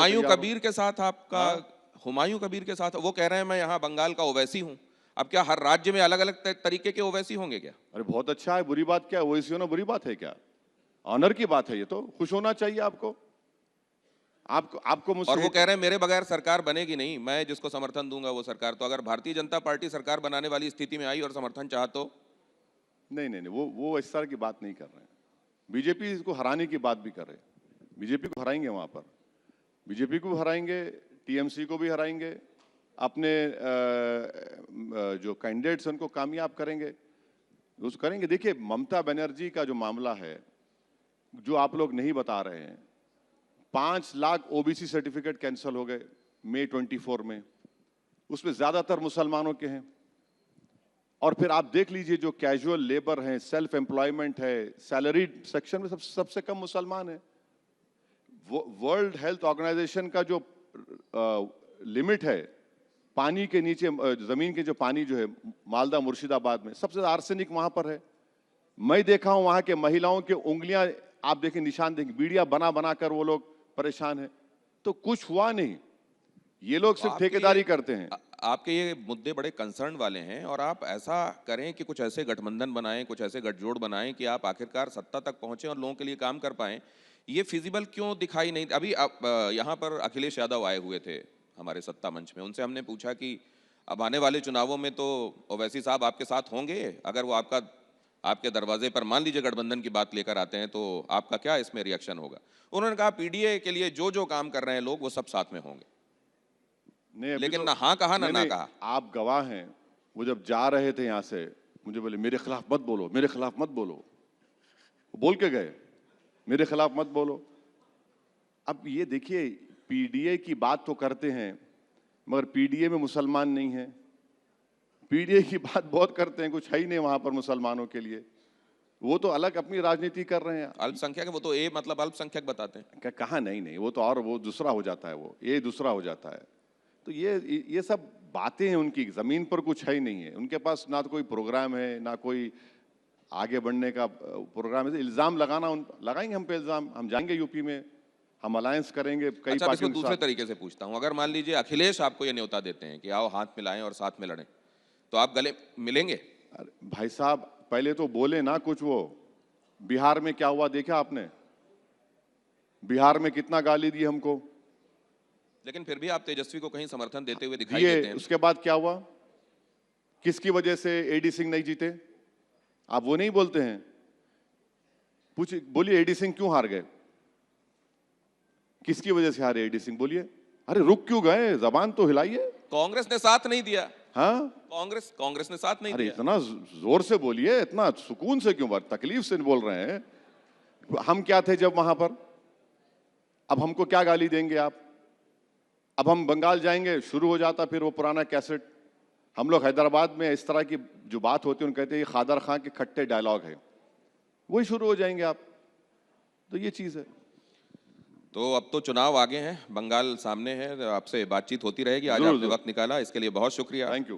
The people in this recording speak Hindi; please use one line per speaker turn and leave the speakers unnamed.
हुमायूं कबीर के साथ आपका, हुमायूं कबीर के साथ वो कह रहे हैं मैं यहाँ बंगाल का ओवैसी हूँ। अब क्या हर राज्य में अलग अलग तरीके के ओवैसी होंगे क्या?
अरे बहुत अच्छा है, बुरी बात क्या है? ओवैसी होना बुरी बात है क्या? ऑनर की बात है, ये तो खुश होना चाहिए आपको। आपको मुझसे,
और वो कह रहे हैं मेरे बगैर सरकार बनेगी नहीं, मैं जिसको समर्थन दूंगा वो सरकार। तो अगर भारतीय जनता पार्टी सरकार बनाने वाली स्थिति में आई और समर्थन चाह तो?
नहीं नहीं नहीं, वो इस तरह की बात नहीं कर रहे हैं। बीजेपी को हराने की बात भी कर रहे हैं। बीजेपी को हराएंगे वहां पर, बीजेपी को हराएंगे, टीएमसी को भी हराएंगे, अपने जो कैंडिडेट्स हैं उनको कामयाब करेंगे, उसको करेंगे। देखिए ममता बनर्जी का जो मामला है, जो आप लोग नहीं बता रहे हैं, 5 लाख ओबीसी सर्टिफिकेट कैंसिल हो गए मई 24 में, उसमें ज्यादातर मुसलमानों के हैं। और फिर आप देख लीजिए जो कैजुअल लेबर है, सेल्फ एम्प्लॉयमेंट है, सैलरीड सेक्शन में सबसे कम मुसलमान है। वर्ल्ड हेल्थ ऑर्गेनाइजेशन का जो लिमिट है पानी के नीचे, जमीन के जो पानी जो है मालदा मुर्शिदाबाद में, सबसे ज्यादा आर्सेनिक वहां पर है। मैं देखा हूं वहां के महिलाओं की उंगलियां, आप देखें निशान देखें, बीड़िया बना बना कर वो लोग परेशान है। तो कुछ हुआ नहीं, ये लोग सिर्फ ठेकेदारी करते हैं।
आपके ये मुद्दे बड़े कंसर्न वाले हैं और आप ऐसा करें कि कुछ ऐसे गठबंधन बनाएं, कुछ ऐसे गठजोड़ बनाएं कि आप आखिरकार सत्ता तक पहुंचे और लोगों के लिए काम कर पाएं। ये फिजिबल क्यों दिखाई नहीं? अभी आप यहाँ पर अखिलेश यादव आए हुए थे हमारे सत्ता मंच में, उनसे हमने पूछा कि अब आने वाले चुनावों में तो ओवैसी साहब आपके साथ होंगे, अगर वो आपके दरवाजे पर मान लीजिए गठबंधन की बात लेकर आते हैं तो आपका क्या इसमें रिएक्शन होगा? उन्होंने कहा पीडीए के लिए जो जो काम कर रहे हैं लोग वो सब साथ में होंगे।
नहीं,
लेकिन
तो,
ना हाँ कहा ना कहा।
आप गवाह हैं, वो जब जा रहे थे यहां से मुझे बोले मेरे खिलाफ मत बोलो, मेरे खिलाफ मत बोलो, बोल के गए मेरे खिलाफ मत बोलो। अब ये देखिए पीडीए की बात तो करते हैं मगर पीडीए में मुसलमान नहीं है। पीडीए की बात बहुत करते हैं, कुछ है ही नहीं वहां पर मुसलमानों के लिए, वो तो अलग अपनी राजनीति कर रहे हैं।
अल्पसंख्यक, वो तो ए मतलब अल्पसंख्यक बताते हैं।
कहा नहीं नहीं, वो तो और वो दूसरा हो जाता है, वो ये दूसरा हो जाता है। तो ये सब बातें हैं उनकी, जमीन पर कुछ है ही नहीं है उनके पास, ना तो कोई प्रोग्राम है ना कोई आगे बढ़ने का प्रोग्राम है। इल्जाम लगाना, लगाएंगे हम पे इल्जाम, हम जाएंगे यूपी में, हम अलायंस करेंगे कई
अच्छा,
पार्टियों
इसको
के
दूसरे
साथ।
तरीके से पूछता हूं, अगर मान लीजिए अखिलेश आपको ये न्योता देते हैं कि आओ हाथ मिलाएं और साथ में लड़ें, तो आप गले मिलेंगे?
भाई साहब पहले तो बोले ना कुछ। वो बिहार में क्या हुआ देखा आपने? बिहार में कितना गाली दी हमको,
लेकिन फिर भी आप तेजस्वी को कहीं समर्थन देते हुए दिखाई देते हैं।
उसके बाद क्या हुआ? किसकी वजह से एडी सिंह नहीं जीते? आप वो नहीं बोलते हैं? बोलिए एडी सिंह क्यों हार गए? किसकी वजह से हारे एडी सिंह? बोलिए। अरे रुक क्यों गए? जबान तो हिलाइए।
कांग्रेस ने साथ नहीं दिया।
हाँ,
कांग्रेस ने साथ नहीं
अरे
दिया।
इतना जोर से बोलिए, इतना सुकून से क्यों, तकलीफ से बोल रहे हैं? हम क्या थे जब वहां पर? अब हमको क्या गाली देंगे आप? अब हम बंगाल जाएंगे, शुरू हो जाता फिर वो पुराना कैसेट। हम लोग हैदराबाद में इस तरह की जो बात होती है उन कहते हैं ये खादर खां के खट्टे डायलॉग है, वही शुरू हो जाएंगे आप। तो ये चीज है।
तो अब तो चुनाव आगे हैं, बंगाल सामने है, आपसे बातचीत होती रहेगी। आज आपने वक्त निकाला, इसके लिए बहुत शुक्रिया।
Thank you.